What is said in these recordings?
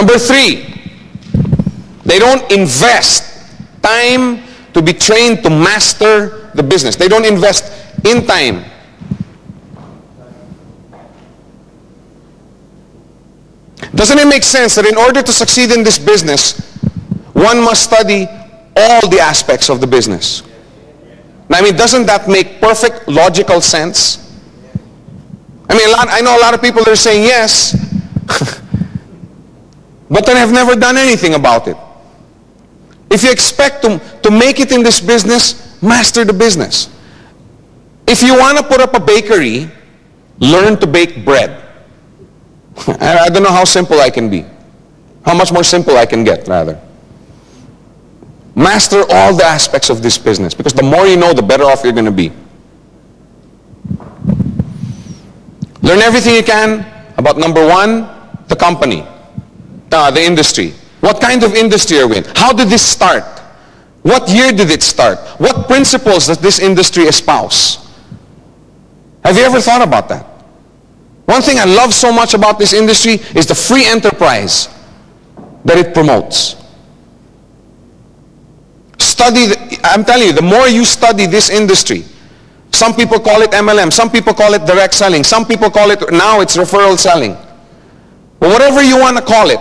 Number 3, they don't invest time to be trained to master the business. They don't invest in time. Doesn't it make sense that in order to succeed in this business, one must study all the aspects of the business? I mean, doesn't that make perfect logical sense? I mean, I know a lot of people that are saying yes, but then have never done anything about it. If you expect to make it in this business, master the business. If you want to put up a bakery, learn to bake bread. I don't know how simple I can be. How much more simple I can get, rather. Master all the aspects of this business, because the more you know, the better off you're going to be. Learn everything you can about, number 1, the company, the industry. What kind of industry are we in? How did this start? What year did it start? What principles does this industry espouse? Have you ever thought about that? One thing I love so much about this industry is the free enterprise that it promotes. I'm telling you, the more you study this industry, some people call it MLM, some people call it direct selling, some people call it, now it's referral selling. But whatever you want to call it,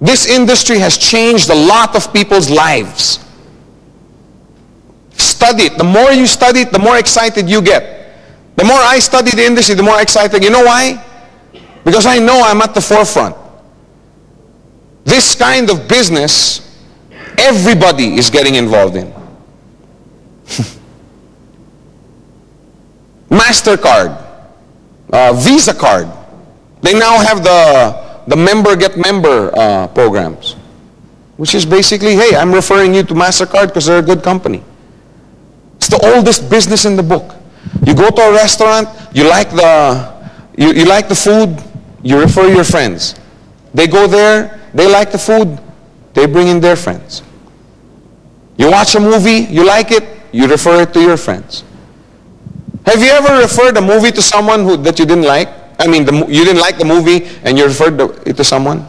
this industry has changed a lot of people's lives. Study it. The more you study it, the more excited you get. The more I study the industry, the more excited. You know why? Because I know I'm at the forefront. This kind of business, everybody is getting involved in. MasterCard, Visa card, they now have the member get member programs, which is basically, hey, I'm referring you to MasterCard because they're a good company. It's the oldest business in the book. You go to a restaurant, you like the food, you refer your friends. They go there, they like the food, they bring in their friends. You watch a movie, you like it, you refer it to your friends. Have you ever referred a movie to someone that you didn't like? I mean, you didn't like the movie and you referred it to someone?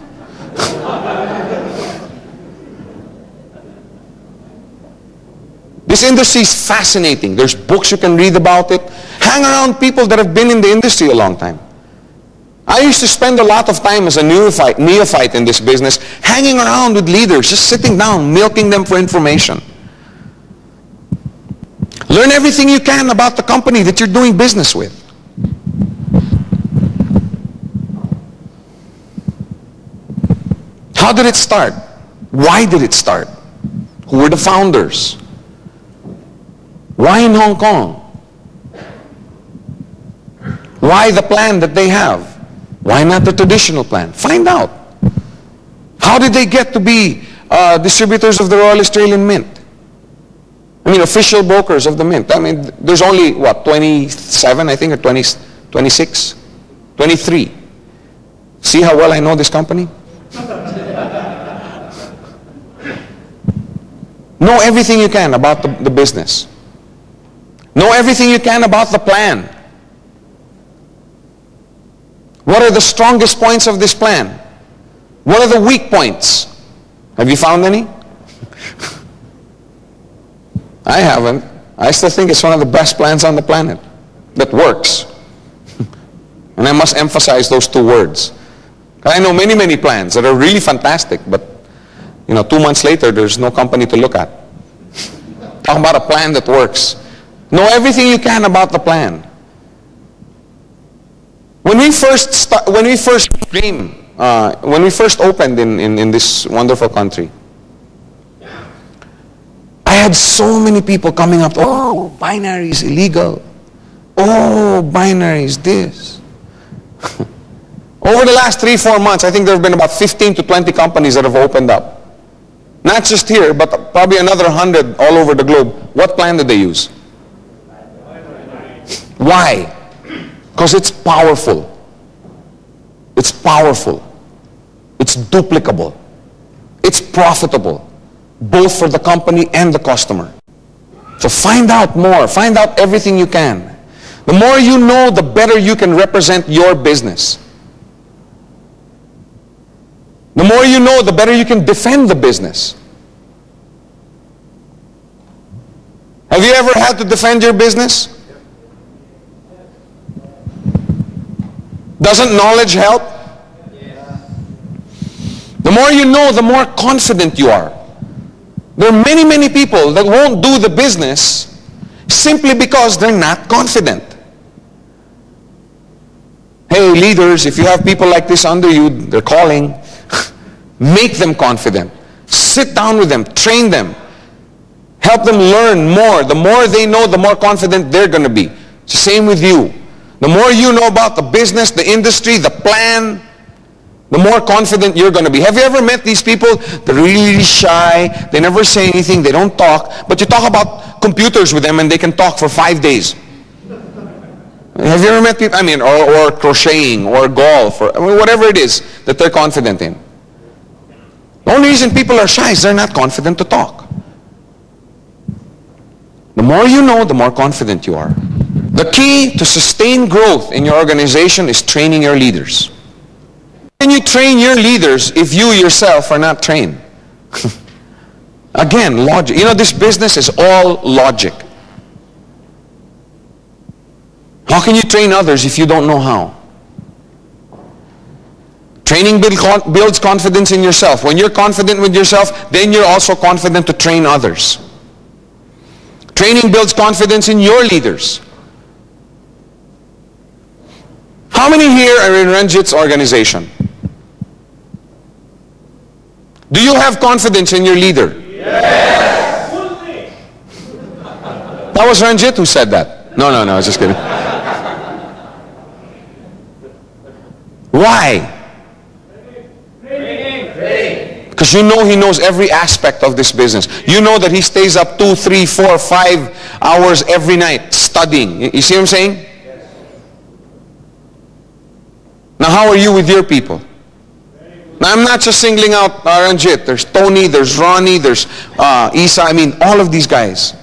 This industry is fascinating. There's books you can read about it. Hang around people that have been in the industry a long time. I used to spend a lot of time as a neophyte in this business, hanging around with leaders, just sitting down, milking them for information. Learn everything you can about the company that you're doing business with. How did it start? Why did it start? Who were the founders? Why in Hong Kong? Why the plan that they have? Why not the traditional plan? Find out. How did they get to be distributors of the Royal Australian Mint? I mean, official brokers of the Mint. I mean, there's only, what, 27, I think, or 26? 23. See how well I know this company? Know everything you can about the business. Know everything you can about the plan. What are the strongest points of this plan? What are the weak points? Have you found any? I haven't. I still think it's one of the best plans on the planet that works. And I must emphasize those two words. I know many, many plans that are really fantastic, but 2 months later, there's no company to look at. Talk about a plan that works. Know everything you can about the plan. When we first opened in this wonderful country, I had so many people coming up, oh, binary is illegal. Oh, binary is this. Over the last 3-4 months, I think there have been about 15 to 20 companies that have opened up. Not just here, but probably another 100 all over the globe. What plan did they use? Why? Because it's powerful. It's powerful. It's duplicable. It's profitable, both for the company and the customer. So find out more. Find out everything you can. The more you know, the better you can represent your business. The more you know, the better you can defend the business. Have you ever had to defend your business? Doesn't knowledge help? The more you know, the more confident you are. There are many, many people that won't do the business simply because they're not confident. Hey, leaders, if you have people like this under you, they're calling, make them confident. Sit down with them, train them. Help them learn more. The more they know, the more confident they're going to be. It's the same with you. The more you know about the business, the industry, the plan, the more confident you're going to be. Have you ever met these people? They're really shy. They never say anything. They don't talk. But you talk about computers with them and they can talk for 5 days. Have you ever met people? I mean, or crocheting, or golf, or whatever it is that they're confident in. The only reason people are shy is they're not confident to talk. The more you know, the more confident you are. The key to sustain growth in your organization is training your leaders. Can you train your leaders if you yourself are not trained? Again, logic. You know, this business is all logic. How can you train others if you don't know how? Training builds confidence in yourself. When you're confident with yourself, then you're also confident to train others. Training builds confidence in your leaders. How many here are in Ranjit's organization? Do you have confidence in your leader? Yes! That was Ranjit who said that. No, I was just kidding. Why? Because you know he knows every aspect of this business. You know that he stays up 2, 3, 4, 5 hours every night studying. You see what I'm saying? Now how are you with your people? Now I'm not just singling out Ranjit. There's Tony, there's Ronnie, there's Isa. I mean, all of these guys.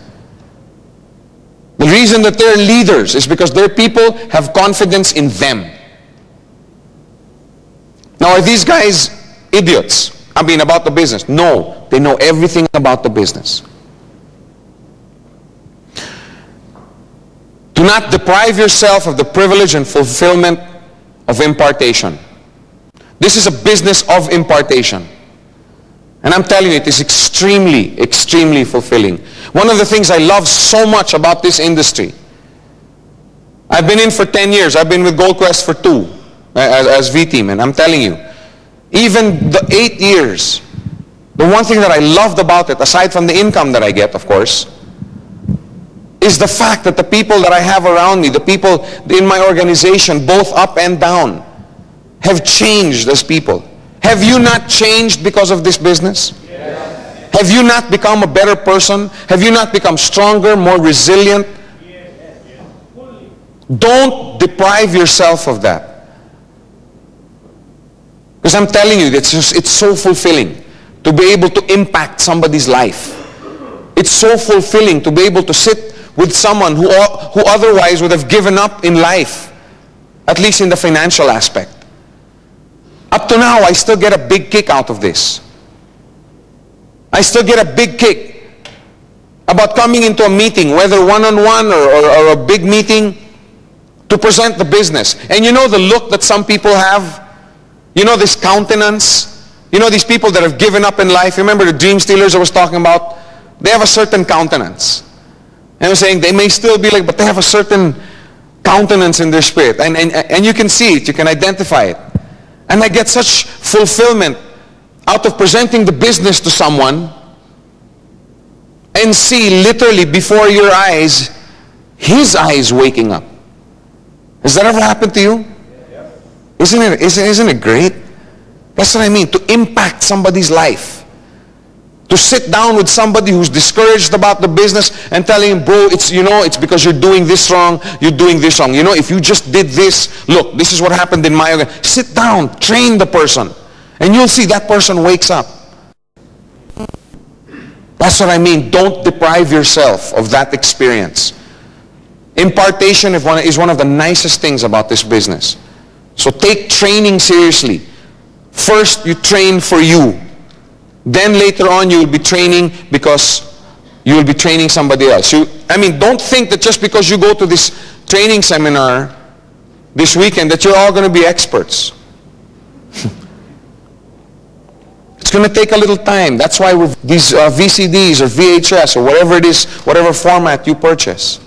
The reason that they're leaders is because their people have confidence in them. Now are these guys idiots? I mean, about the business? No, they know everything about the business. Do not deprive yourself of the privilege and fulfillment of impartation. This is a business of impartation. And I'm telling you, it is extremely, extremely fulfilling. One of the things I love so much about this industry, I've been in for 10 years. I've been with Gold Quest for 2 as V-Team. And I'm telling you, even the 8 years, the one thing that I loved about it, aside from the income that I get, of course, is the fact that the people that I have around me, the people in my organization, both up and down, have changed as people. Have you not changed because of this business? Yes. Have you not become a better person? Have you not become stronger, more resilient? Yes. Don't deprive yourself of that. Because I'm telling you, it's so fulfilling to be able to impact somebody's life. It's so fulfilling to be able to sit with someone who otherwise would have given up in life, at least in the financial aspect. Up to now, I still get a big kick out of this. I still get a big kick about coming into a meeting, whether one-on-one or a big meeting, to present the business. And you know the look that some people have? You know this countenance? You know these people that have given up in life? Remember the dream stealers I was talking about? They have a certain countenance. And I'm saying they may still be like, but they have a certain countenance in their spirit. And you can see it, you can identify it. And I get such fulfillment out of presenting the business to someone and see literally before your eyes, his eyes waking up. Has that ever happened to you? Isn't it great? That's what I mean, to impact somebody's life. To sit down with somebody who's discouraged about the business and telling him, bro, it's because you're doing this wrong, you're doing this wrong. You know, if you just did this, look, this is what happened in my organization. Sit down, train the person, and you'll see that person wakes up. That's what I mean. Don't deprive yourself of that experience. Impartation is one of the nicest things about this business. So take training seriously. First, you train for you. Then later on, you will be training because you will be training somebody else. Don't think that just because you go to this training seminar this weekend that you're all going to be experts. It's going to take a little time. That's why these VCDs or VHS or whatever it is, whatever format you purchase.